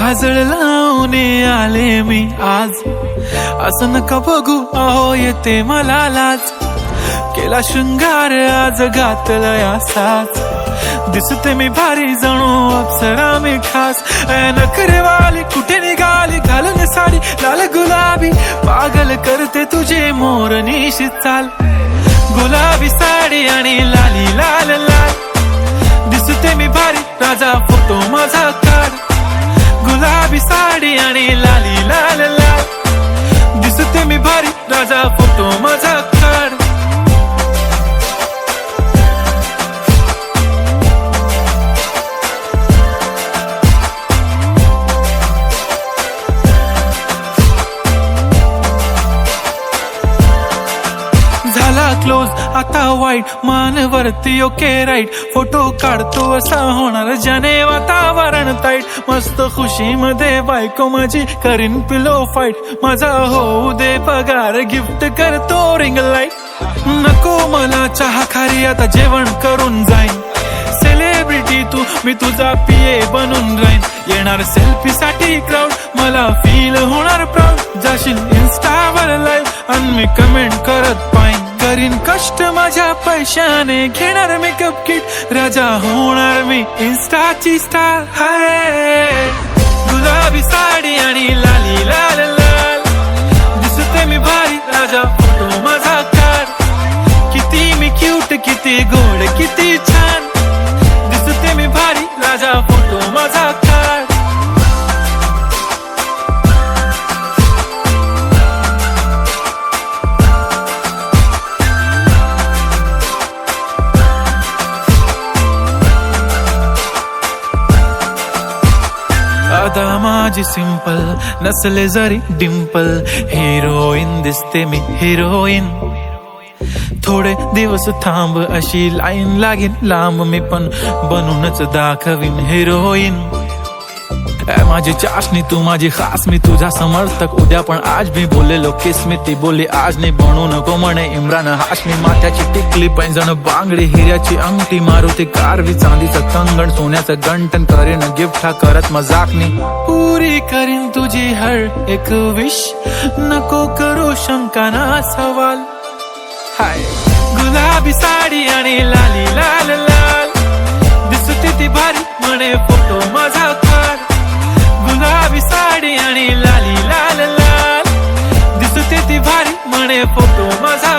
काजळ लावून आले मी आज, असं नका बघू अहो येते मला लाज. केला शृंगार आज घातलाय असाच, दिसते मी भारी जणू अप्सरा मी खास. नखरेवाली कुठे निघाली घालून साडी लाल गुलाबी, पागल करते तुझे मोरनीशी चाल. गुलाबी साडी आणि लाली लाल लाल, दिसते मी भारी राजा फोटो माझा काढ. गुलाबी साडी आणि लाली लाल लाल, दिसते मी भारी राजा फोटो माझा काढ. झाला क्लोज आता वाईट, मानवरती ओके राईट. फोटो काढतो असा होणार ज्याने वातावरण ताईट. मस्त खुशी मध्ये बायको माझी करीन पिलो फाईट. माझा होऊ दे पगार गिफ्ट करतो रिंग लाईट. नको मला चहा खारी आता जेवण करून जाईन. सेलिब्रिटी तू मी तुझा पिये बनून राहीन. येणार सेल्फी साठी क्राऊड मला फील होणार प्राऊड. जाशील इन्स्टावर लाईव्ह आणि मी कमेंट करत पाईन. करीन कष्ट माझ्या पैशाने घेणार मेकअप किट. राजा होणार मी इन्स्टाची स्टार. हाय गुलाबी साडी आणि लाली लाल लाल, दिसते मी भारी राजा फोटो माझा काढ. किती मी क्यूट किती गोड किती छान, दिसते मी भारी राजा फोटो माझा काढ. अदा माझी सिंपल नसले जरी डिंपल, हिरोईन दिसते मी हिरोईन. थोडे दिवस थांब अशी लाईन लागेल लांब, मी पण बनूनच दाखवीन हिरोईन. माझी चाशनी तू माझी खास, मी तुझा समर्थक उद्या पण आज. मी बोललेलो किस मी ती बोलली आज नाही. बनू नको म्हणे इम्रान हाशमी. माथ्याची टिकली पैंजण बांगडी, हिऱ्याची अंगठी, मारुती कारवी, चांदीचं कंगण, सोन्याचं गंटन. करीन गिफ्ट हा करत मजाकनी. पुरी करीन तुझी हर एक विश, नको करू शंका ना सवाल. हाय गुलाबी साडी आणि लाली लाल लाल, दिसते ती भारी म्हणे फोटो माझा काढ. गुलाबी साडी आणि लाली लाल लाल, दिसते ती भारी म्हणे फोटो माझा.